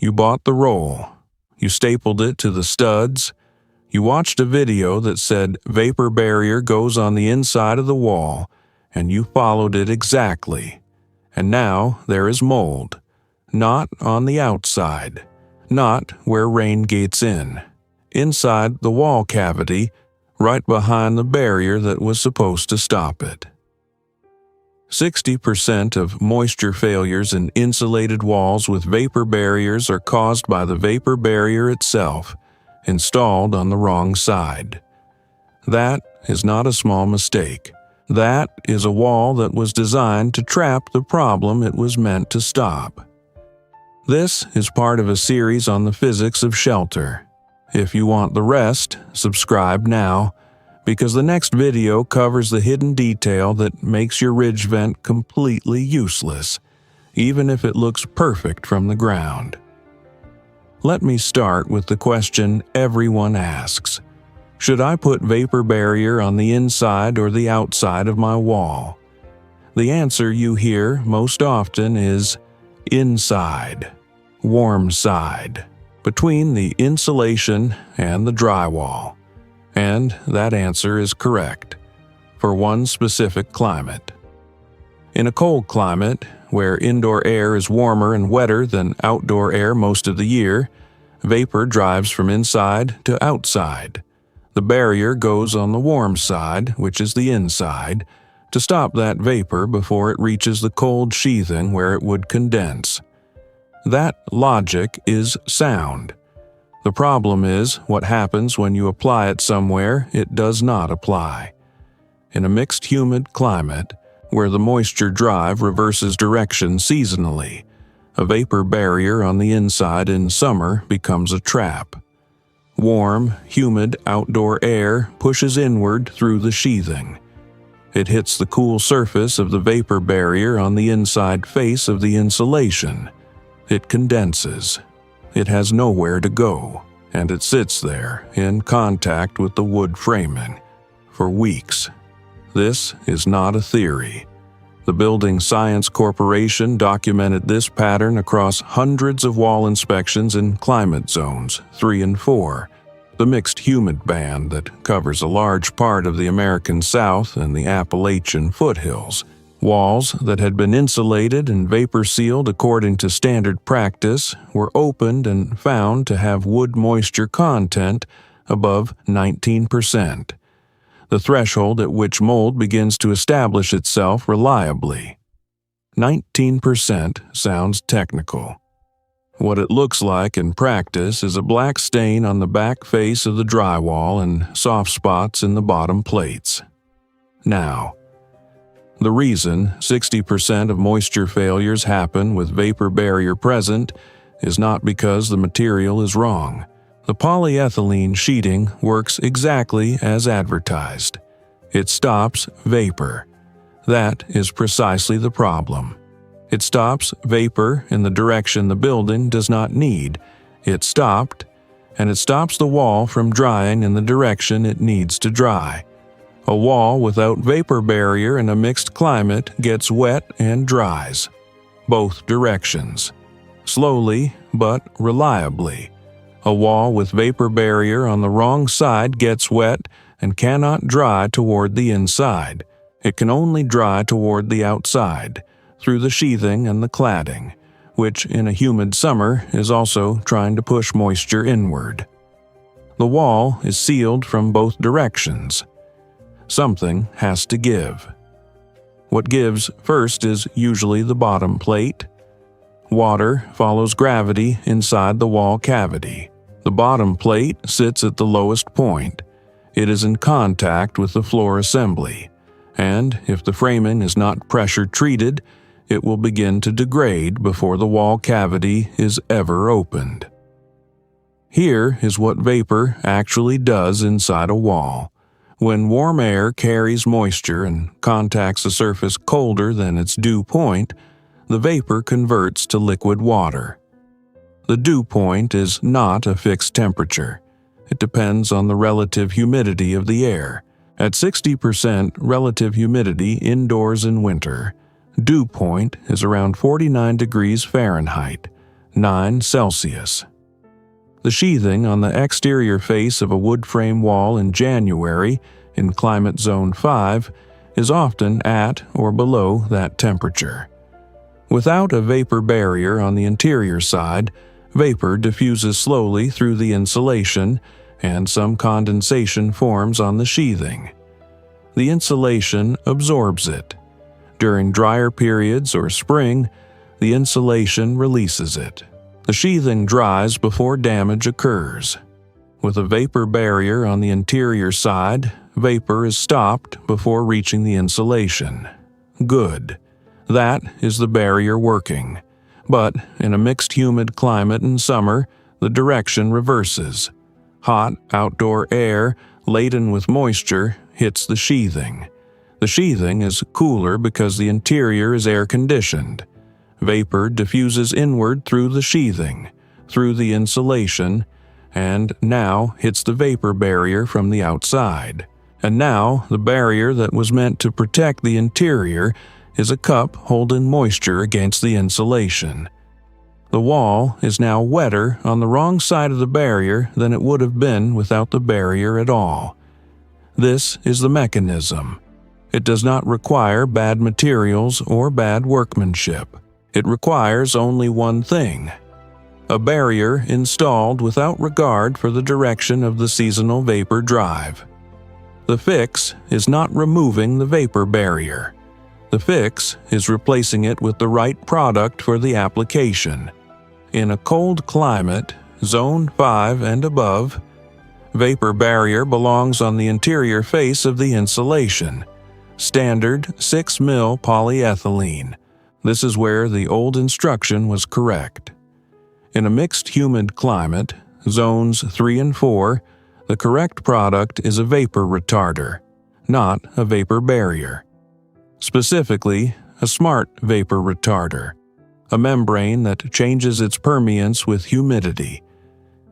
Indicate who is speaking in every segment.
Speaker 1: You bought the roll. You stapled it to the studs. You watched a video that said vapor barrier goes on the inside of the wall, and you followed it exactly. And now there is mold. Not on the outside. Not where rain gets in. Inside the wall cavity, right behind the barrier that was supposed to stop it. 60% of moisture failures in insulated walls with vapor barriers are caused by the vapor barrier itself, installed on the wrong side. That is not a small mistake. That is a wall that was designed to trap the problem it was meant to stop. This is part of a series on the physics of shelter. If you want the rest, subscribe now, because the next video covers the hidden detail that makes your ridge vent completely useless, even if it looks perfect from the ground. Let me start with the question everyone asks. Should I put vapor barrier on the inside or the outside of my wall? The answer you hear most often is inside, warm side, between the insulation and the drywall. And that answer is correct, for one specific climate. In a cold climate, where indoor air is warmer and wetter than outdoor air most of the year, vapor drives from inside to outside. The barrier goes on the warm side, which is the inside, to stop that vapor before it reaches the cold sheathing where it would condense. That logic is sound. The problem is what happens when you apply it somewhere it does not apply. In a mixed humid climate, where the moisture drive reverses direction seasonally, a vapor barrier on the inside in summer becomes a trap. Warm, humid outdoor air pushes inward through the sheathing. It hits the cool surface of the vapor barrier on the inside face of the insulation. It condenses. It has nowhere to go, and it sits there in contact with the wood framing for weeks. This is not a theory. The Building Science Corporation documented this pattern across hundreds of wall inspections in climate zones 3 and 4, the mixed humid band that covers a large part of the American South and the Appalachian foothills. Walls that had been insulated and vapor-sealed according to standard practice were opened and found to have wood moisture content above 19%, the threshold at which mold begins to establish itself reliably. 19% sounds technical. What it looks like in practice is a black stain on the back face of the drywall and soft spots in the bottom plates. Now, the reason 60% of moisture failures happen with vapor barrier present is not because the material is wrong. The polyethylene sheeting works exactly as advertised. It stops vapor. That is precisely the problem. It stops vapor in the direction the building does not need. It stopped, and it stops the wall from drying in the direction it needs to dry. A wall without vapor barrier in a mixed climate gets wet and dries, both directions, slowly but reliably. A wall with vapor barrier on the wrong side gets wet and cannot dry toward the inside. It can only dry toward the outside, through the sheathing and the cladding, which in a humid summer is also trying to push moisture inward. The wall is sealed from both directions. Something has to give. What gives first is usually the bottom plate. Water follows gravity inside the wall cavity. The bottom plate sits at the lowest point. It is in contact with the floor assembly, and if the framing is not pressure treated, it will begin to degrade before the wall cavity is ever opened. Here is what vapor actually does inside a wall. When warm air carries moisture and contacts a surface colder than its dew point, the vapor converts to liquid water. The dew point is not a fixed temperature. It depends on the relative humidity of the air. At 60% relative humidity indoors in winter, dew point is around 49 degrees Fahrenheit, 9 Celsius. The sheathing on the exterior face of a wood frame wall in January in climate zone 5 is often at or below that temperature. Without a vapor barrier on the interior side, vapor diffuses slowly through the insulation and some condensation forms on the sheathing. The insulation absorbs it. During drier periods or spring, the insulation releases it. The sheathing dries before damage occurs. With a vapor barrier on the interior side, vapor is stopped before reaching the insulation. Good. That is the barrier working. But in a mixed humid climate in summer, the direction reverses. Hot outdoor air, laden with moisture, hits the sheathing. The sheathing is cooler because the interior is air-conditioned. Vapor diffuses inward through the sheathing, through the insulation, and now hits the vapor barrier from the outside. And now the barrier that was meant to protect the interior is a cup holding moisture against the insulation. The wall is now wetter on the wrong side of the barrier than it would have been without the barrier at all. This is the mechanism. It does not require bad materials or bad workmanship. It requires only one thing: a barrier installed without regard for the direction of the seasonal vapor drive. The fix is not removing the vapor barrier. The fix is replacing it with the right product for the application. In a cold climate, zone 5 and above, vapor barrier belongs on the interior face of the insulation. Standard 6 mil polyethylene. This is where the old instruction was correct. In a mixed humid climate, zones 3 and 4, the correct product is a vapor retarder, not a vapor barrier. Specifically, a smart vapor retarder, a membrane that changes its permeance with humidity.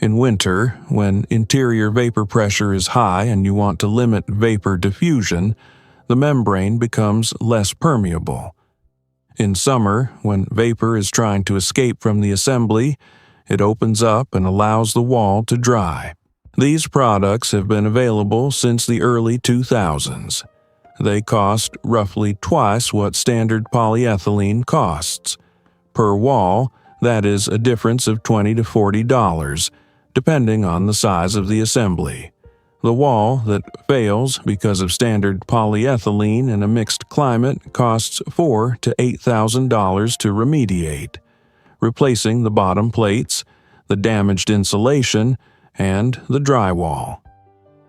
Speaker 1: In winter, when interior vapor pressure is high and you want to limit vapor diffusion, the membrane becomes less permeable. In summer, when vapor is trying to escape from the assembly, it opens up and allows the wall to dry. These products have been available since the early 2000s. They cost roughly twice what standard polyethylene costs. Per wall, that is a difference of $20 to $40, depending on the size of the assembly. The wall that fails because of standard polyethylene in a mixed climate costs $4,000 to $8,000 to remediate, replacing the bottom plates, the damaged insulation, and the drywall.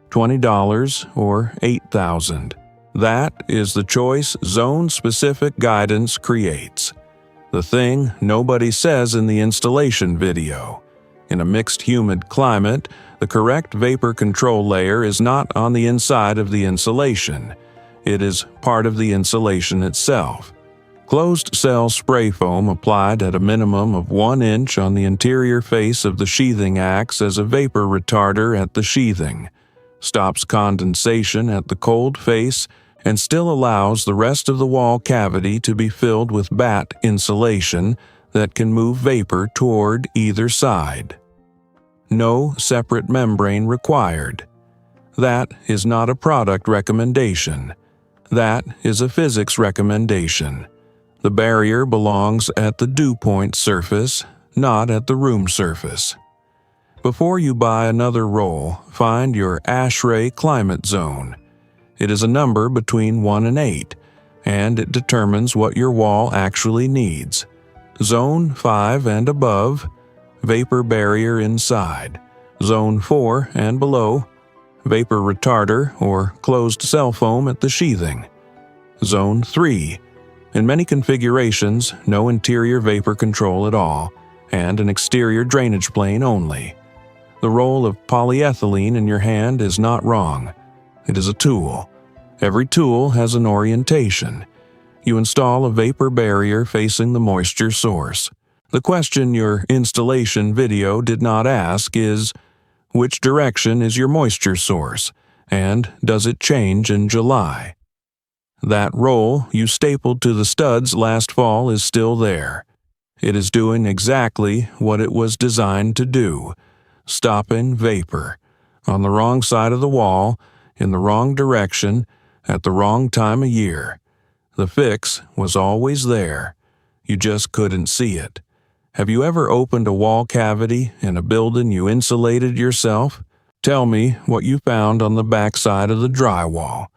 Speaker 1: $20 or $8,000. That is the choice zone-specific guidance creates. The thing nobody says in the installation video. In a mixed humid climate, the correct vapor control layer is not on the inside of the insulation. It is part of the insulation itself. Closed-cell spray foam applied at a minimum of 1 inch on the interior face of the sheathing acts as a vapor retarder at the sheathing, stops condensation at the cold face, and still allows the rest of the wall cavity to be filled with batt insulation that can move vapor toward either side. No separate membrane required. That is not a product recommendation. That is a physics recommendation. The barrier belongs at the dew point surface, not at the room surface. Before you buy another roll, find your ASHRAE climate zone. It is a number between 1 and 8, and it determines what your wall actually needs. Zone 5 and above, vapor barrier inside. Zone 4 and below, vapor retarder or closed cell foam at the sheathing. Zone 3. In many configurations, no interior vapor control at all, and an exterior drainage plane only. The roll of polyethylene in your hand is not wrong. It is a tool. Every tool has an orientation. You install a vapor barrier facing the moisture source. The question your installation video did not ask is, which direction is your moisture source, and does it change in July? That roll you stapled to the studs last fall is still there. It is doing exactly what it was designed to do, stopping vapor, on the wrong side of the wall, in the wrong direction, at the wrong time of year. The fix was always there. You just couldn't see it. Have you ever opened a wall cavity in a building you insulated yourself? Tell me what you found on the backside of the drywall.